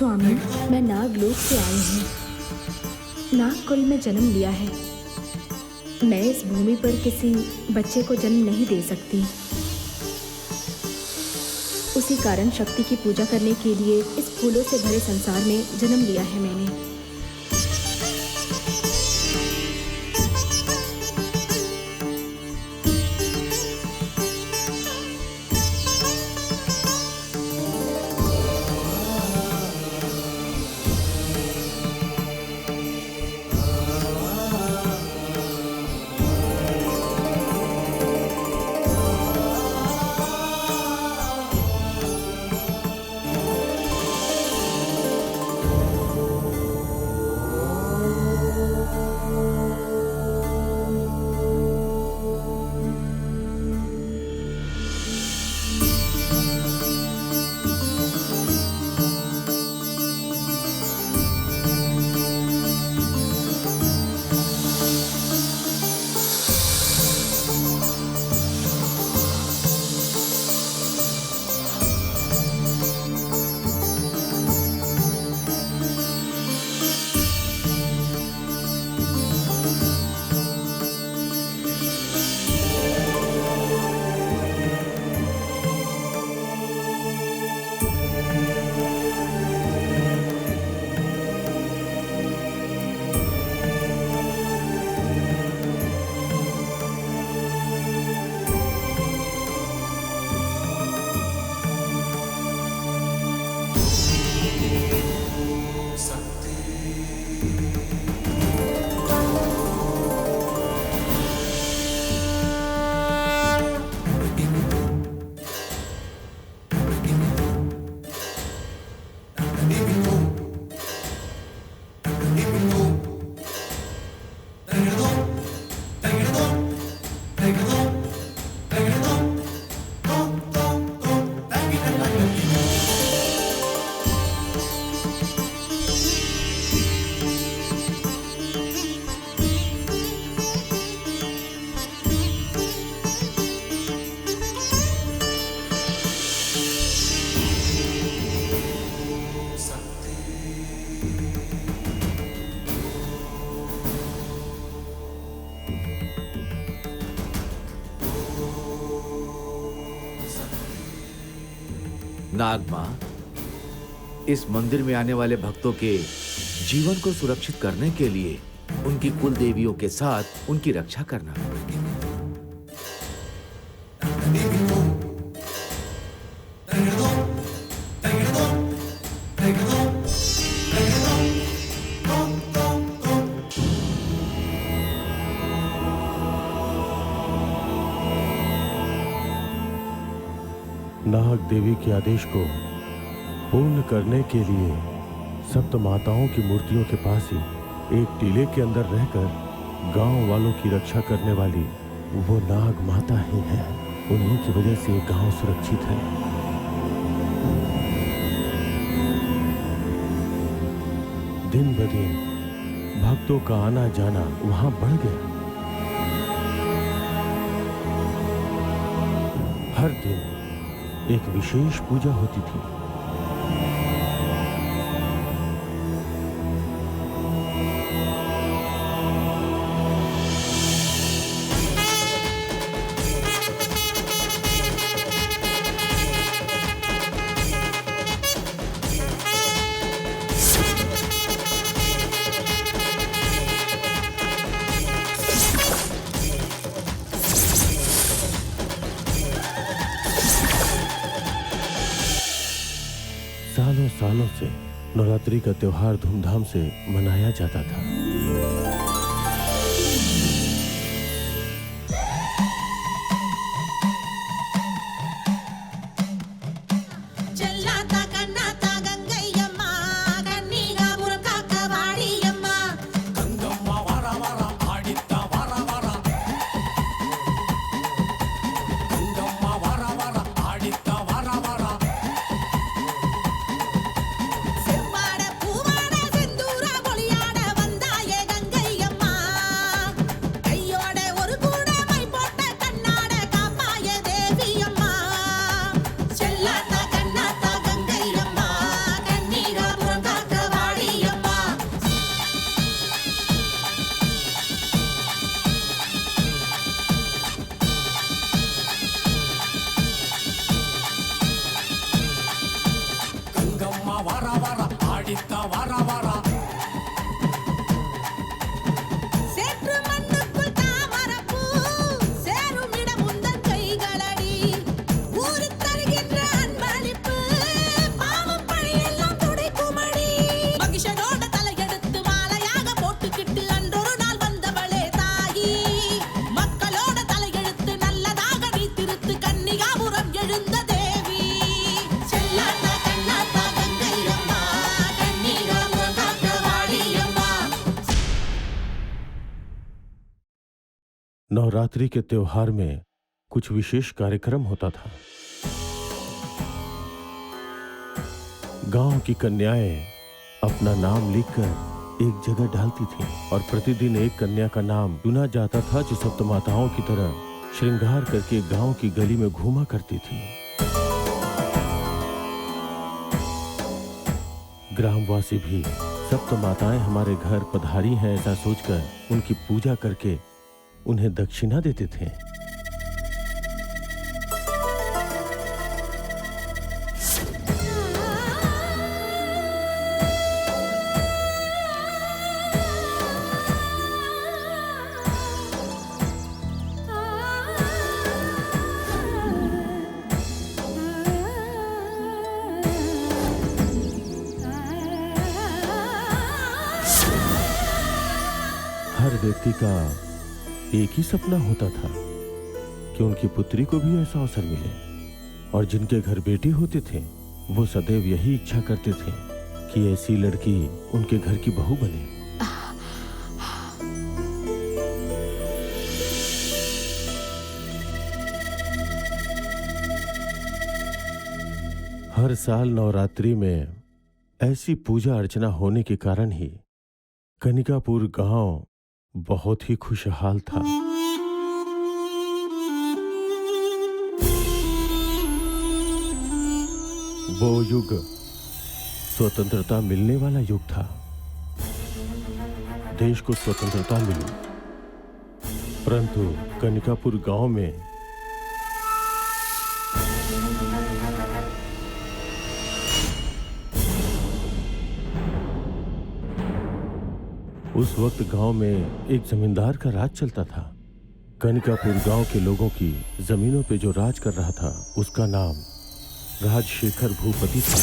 स्वामी, मैं नागलोक से आई हूँ। नागकुल में जन्म लिया है। मैं इस भूमि पर किसी बच्चे को जन्म नहीं दे सकती। उसी कारण शक्ति की पूजा करने के लिए इस फूलों से भरे संसार में जन्म लिया है मैंने। नाग मां, इस मंदिर में आने वाले भक्तों के जीवन को सुरक्षित करने के लिए उनकी कुल देवियों के साथ उनकी रक्षा करना। नाग देवी के आदेश को पूर्ण करने के लिए सप्त माताओं की मूर्तियों के पास ही एक टीले के अंदर रहकर गांव वालों की रक्षा करने वाली वो नाग माता ही है। उन्हीं की वजह से गांव सुरक्षित है। दिन ब दिन भक्तों का आना जाना वहां बढ़ गया। हर दिन एक विशेष पूजा होती थी। सालों सालों से नवरात्रि का त्योहार धूमधाम से मनाया जाता था। செவ்வாட பூவாட செந்தூர பொலியாட வந்தாயே கங்கை नवरात्रि के त्योहार में कुछ विशेष कार्यक्रम होता था। गांव की कन्याएं अपना नाम लिखकर एक जगह डालती थीं और प्रतिदिन एक कन्या का नाम चुना जाता था जो सप्तमाताओं की तरह श्रृंगार करके गांव की गली में घूमा करती थी। ग्रामवासी भी सप्तमाताएं हमारे घर पधारी हैं ऐसा सोचकर उनकी पूजा करके उन्हें दक्षिणा देते थे। हर व्यक्ति का एक ही सपना होता था कि उनकी पुत्री को भी ऐसा अवसर मिले, और जिनके घर बेटी होते थे वो सदैव यही इच्छा करते थे कि ऐसी लड़की उनके घर की बहू बने। हर साल नवरात्रि में ऐसी पूजा अर्चना होने के कारण ही कनिकापुर गांव बहुत ही खुशहाल था। वो युग स्वतंत्रता मिलने वाला युग था। देश को स्वतंत्रता मिली, परंतु कनिकापुर गांव में उस वक्त गांव में एक जमींदार का राज चलता था। कनिकापुर गांव के लोगों की जमीनों पे जो राज कर रहा था उसका नाम राजशेखर भूपति था।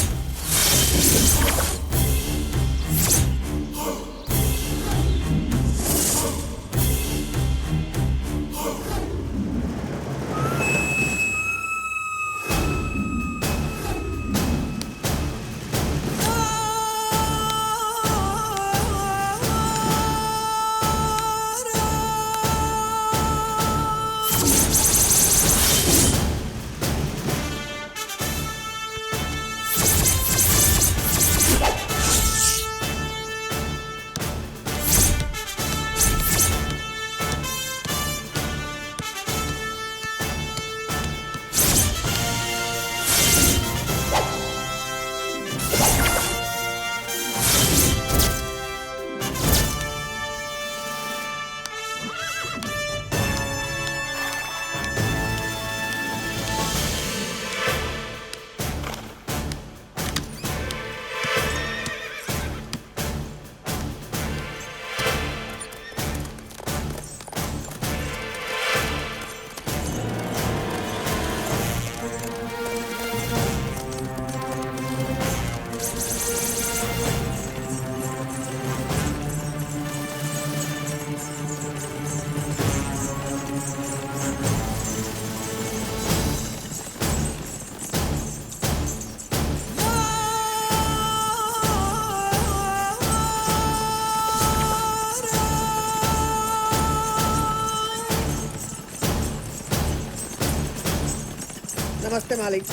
नमस्ते मालिक।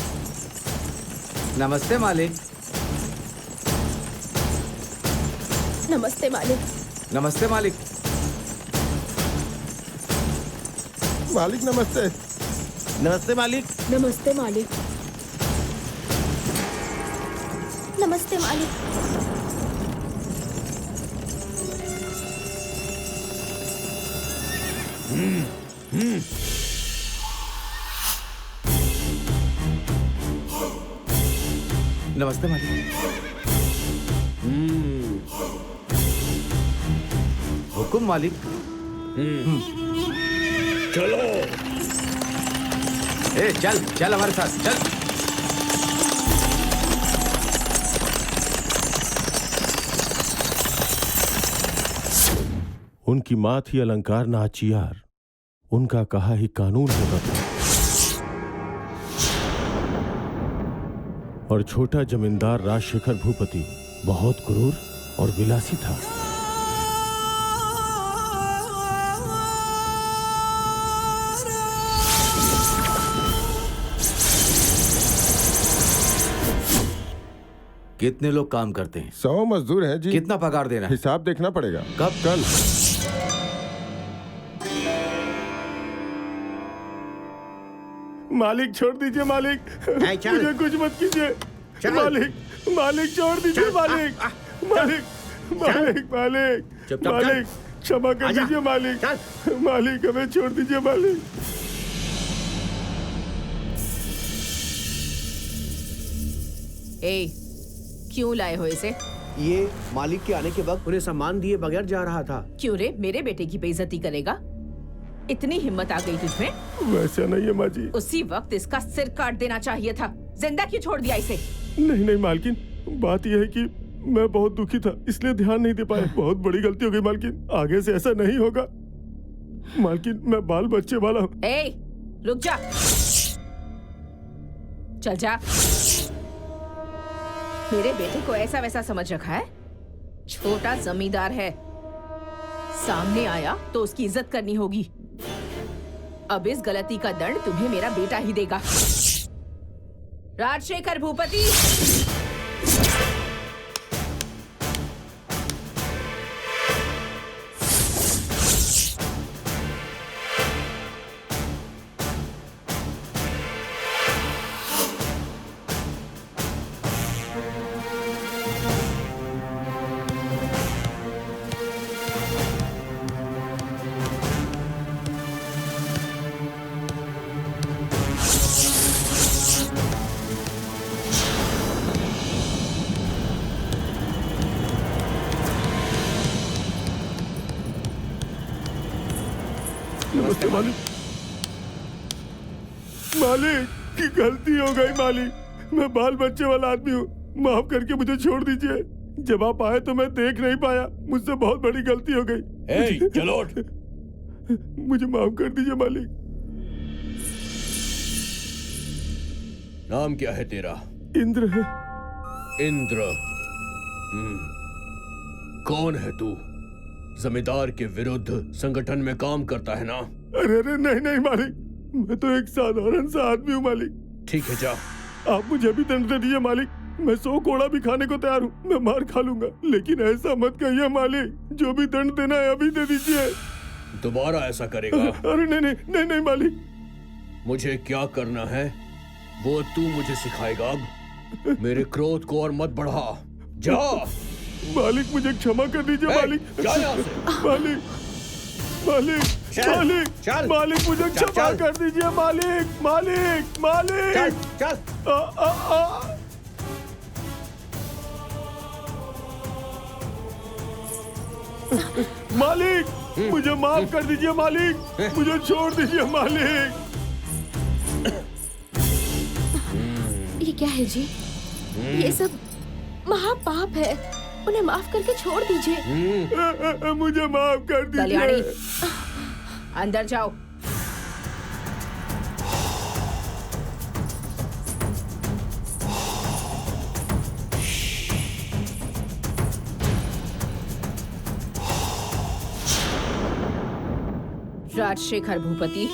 नमस्ते मालिक। नमस्ते मालिक। नमस्ते मालिक। मालिक नमस्ते। नमस्ते मालिक। नमस्ते मालिक। नमस्ते मालिक। नमस्ते मालिक। हुकुम मालिक। चलो। ए चल चल हमारे साथ चल। उनकी मां थी अलंकार नाचियार, उनका कहा ही कानून होता था। और छोटा जमींदार राजशेखर भूपति बहुत क्रूर और विलासी था। कितने लोग काम करते हैं? 100 मजदूर हैं जी। कितना पगार देना है? हिसाब देखना पड़ेगा। कब? कल। मालिक छोड़ दीजिए मालिक, चल। मुझे कुछ मत कीजिए चल। मालिक, मालिक छोड़ दीजिए चल। मालिक, मालिक, मालिक, मालिक, चुप, चुप, मालिक, क्षमा कर आजा। दीजिए मालिक, चल। मालिक हमें छोड़ दीजिए मालिक। ए, क्यों लाए हो इसे? ये मालिक के आने के वक्त उन्हें सम्मान दिए बगैर जा रहा था। क्यों रे, मेरे बेटे की बेइज्जती करेगा? इतनी हिम्मत आ गई तुझमें? वैसा नहीं है माँ जी। उसी वक्त इसका सिर काट देना चाहिए था। जिंदा क्यों छोड़ दिया इसे? नहीं नहीं मालकिन, बात यह है कि मैं बहुत दुखी था, इसलिए ध्यान नहीं दे पाया। बहुत बड़ी गलती हो गई मालकिन, आगे से ऐसा नहीं होगा। मालकिन मैं बाल बच्चे वाला हूँ। ए, रुक जा। चल जा। मेरे बेटे को ऐसा वैसा समझ रखा है? छोटा जमींदार है, सामने आया तो उसकी इज्जत करनी होगी। अब इस गलती का दंड तुम्हें मेरा बेटा ही देगा। राजशेखर भूपति। नमस्ते मालिक। मालिक की गलती हो गई मालिक, मैं बाल बच्चे वाला आदमी हूँ, माफ करके मुझे छोड़ दीजिए। जब आप आए तो मैं देख नहीं पाया, मुझसे बहुत बड़ी गलती हो गई। चलो उठ। मुझे माफ कर दीजिए मालिक। नाम क्या है तेरा? इंद्र है। इंद्र। कौन है तू? जमींदार के विरुद्ध संगठन में काम करता है ना? अरे अरे नहीं नहीं मालिक, मैं तो एक साधारण सा आदमी हूँ मालिक। ठीक है, जा। आप मुझे भी दंड दे दीजिए मालिक, मैं 100 कोड़ा भी खाने को तैयार हूँ, मैं मार खा लूंगा, लेकिन ऐसा मत कहिए मालिक, जो भी दंड देना है अभी दे दीजिए। दोबारा ऐसा करेगा? अरे नहीं नहीं नहीं नहीं मालिक। मुझे क्या करना है वो तू मुझे सिखाएगा। अब मेरे क्रोध को और मत बढ़ा। जा मालिक, मुझे क्षमा कर दीजिए मालिक। जा यहाँ से। मालिक, मालिक, चल, मालिक, चल। मालिक, मुझे चल, क्षमा चल। कर दीजिए मालिक, मालिक, मालिक। चल चल। आ, आ, आ। मालिक, मुझे माफ कर दीजिए मालिक, मुझे छोड़ दीजिए मालिक। ये क्या है जी? ये सब महापाप है, उन्हें माफ करके छोड़ दीजिए। मुझे माफ कर कल्याणी, दीजिए। अंदर जाओ। राजशेखर भूपति,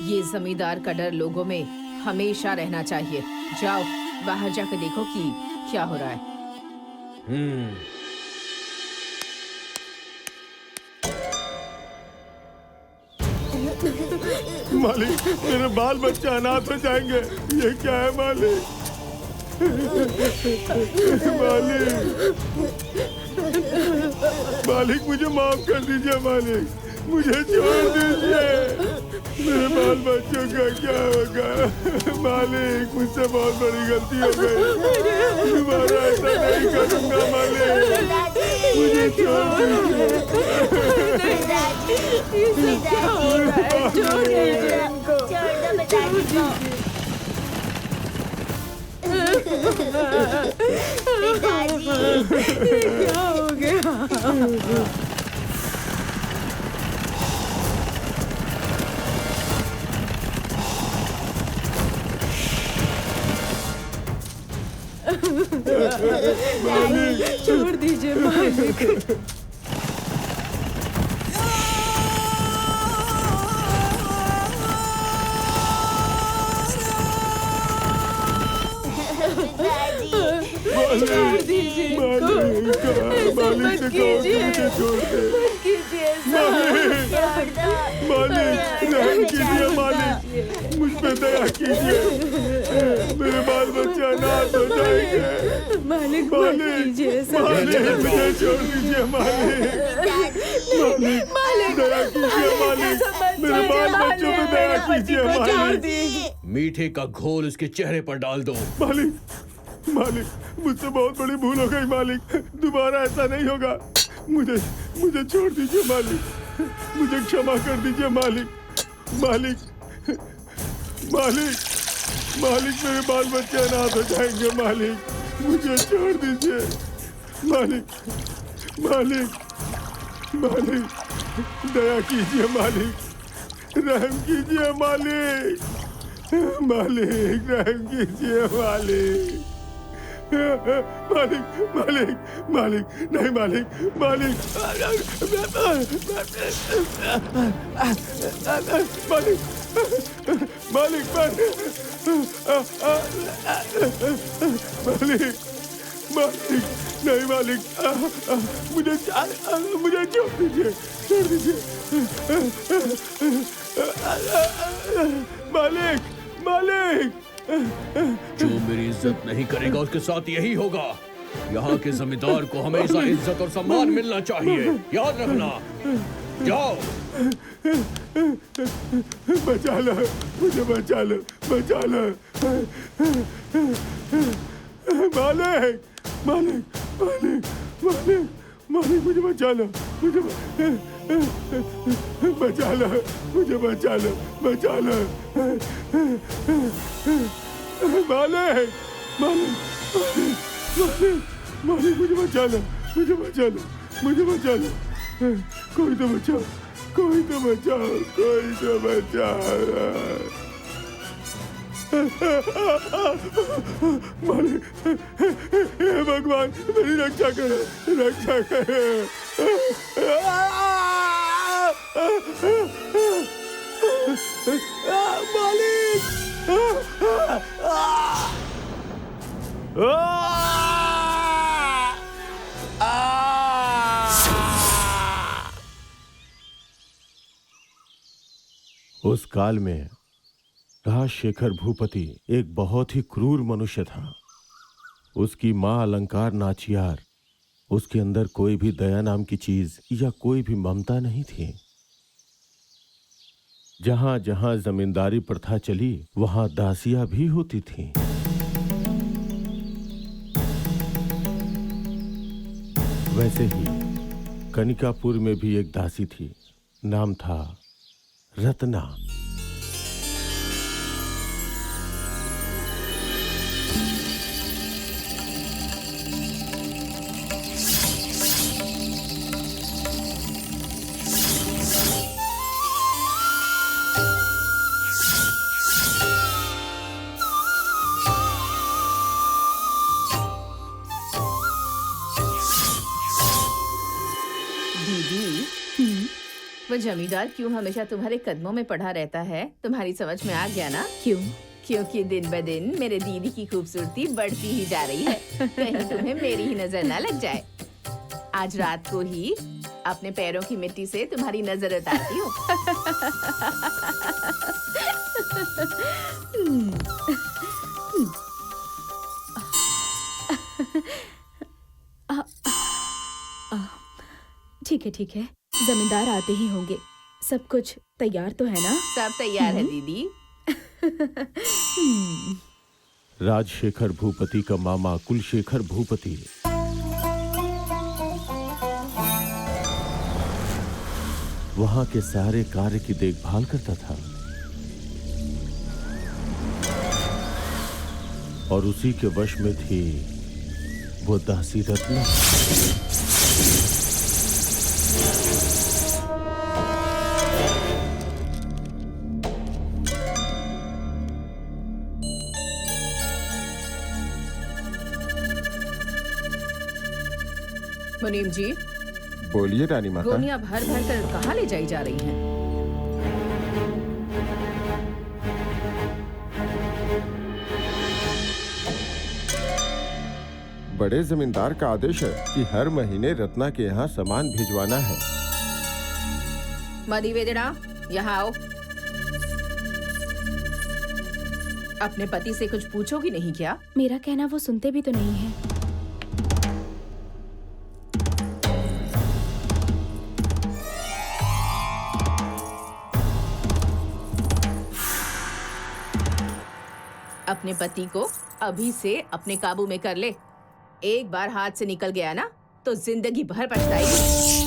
ये जमींदार का डर लोगों में हमेशा रहना चाहिए। जाओ, बाहर जाकर देखो कि क्या हो रहा है। मालिक, मेरे बाल बच्चे अनाथ हो जाएंगे, ये क्या है मालिक? मालिक, मालिक, मुझे माफ कर दीजिए मालिक, मुझे छोड़ दीजिए। मेरे बाल बच्चों का क्या होगा मालिक? मुझसे बहुत बड़ी गलती हो गई, दोबारा ऐसा नहीं करूंगा मालिक, मुझे छोड़ दीजिए। छोड़ दीजिए मालिक। मालिक दीजिए मालिक मालिक से कहो कि मुझे छोड़ दे। मालिक रहम कीजिए मालिक, मुझ पे दया कीजिए, मेरे बाल बच्चे अनाथ हो जाएंगे। मालिक मालिक मुझे छोड़ दीजिए मालिक, मालिक दया कीजिए मालिक, मेरे बाल बच्चों पे दया कीजिए मालिक। मीठे का घोल उसके चेहरे पर डाल दो। मालिक मालिक मुझसे बहुत बड़ी भूल हो गई मालिक, दोबारा ऐसा नहीं होगा। मुझे छोड़ दीजिए मालिक, मुझे क्षमा कर दीजिए मालिक। मालिक मालिक मालिक मेरे बाल बच्चे अनाथ हो जाएंगे मालिक, मुझे छोड़ दीजिए मालिक। मालिक मालिक दया कीजिए मालिक, रहम कीजिए मालिक, मालिक रहम कीजिए मालिक। मालिक मालिक मालिक नहीं मालिक मालिक मालिक मालिक मालिक मालिक नहीं मालिक, मुझे छोड़ दीजिए मालिक मालिक। जो मेरी इज्जत नहीं करेगा उसके साथ यही होगा। यहाँ के जमींदार को हमेशा इज्जत और सम्मान मिलना चाहिए, याद रखना। जाओ। बचा लो मुझे, बचा लो बचा लो मालिक मालिक मालिक मालिक मालिक मुझे बचा लो, मुझे बचा लो, मुझे बचा लो, बचा लो मालिक मालिक मालिक मालिक मुझे बचा लो, मुझे बचा लो, मुझे बचा लो। कोई तो बचाओ, कोई तो बचाओ, कोई तो बचाओ मालिक। हे भगवान मेरी रक्षा करो, रक्षा करो। मालिक उस काल में राजशेखर भूपति एक बहुत ही क्रूर मनुष्य था। उसकी मां अलंकार नाचियार, उसके अंदर कोई भी दया नाम की चीज या कोई भी ममता नहीं थी। जहां जहां जमींदारी प्रथा चली वहां दासियां भी होती थीं। वैसे ही कनिकापुर में भी एक दासी थी, नाम था रत्ना। वो जमींदार क्यों हमेशा तुम्हारे कदमों में पड़ा रहता है, तुम्हारी समझ में आ गया ना? क्यों? क्योंकि दिन ब दिन मेरे दीदी की खूबसूरती बढ़ती ही जा रही है। कहीं तुम्हें मेरी ही नजर ना लग जाए। आज रात को ही अपने पैरों की मिट्टी से तुम्हारी नजर उतारती हूँ। ठीक है ठीक है, जमींदार आते ही होंगे। सब कुछ तैयार तो है ना? सब तैयार है दीदी। राजशेखर भूपति का मामा कुलशेखर भूपति वहां के सारे कार्य की देखभाल करता था और उसी के वश में थी वो दासी रत्ना। मुनीम जी, बोलिए रानी माता। गोनियां भर भर कर कहाँ ले जाई जा रही हैं? बड़े जमींदार का आदेश है कि हर महीने रत्ना के यहाँ सामान भिजवाना है। मधुवेदना, यहाँ आओ। अपने पति से कुछ पूछोगी नहीं क्या? मेरा कहना वो सुनते भी तो नहीं है। अपने पति को अभी से अपने काबू में कर ले। एक बार हाथ से निकल गया ना तो जिंदगी भर पछताएगी।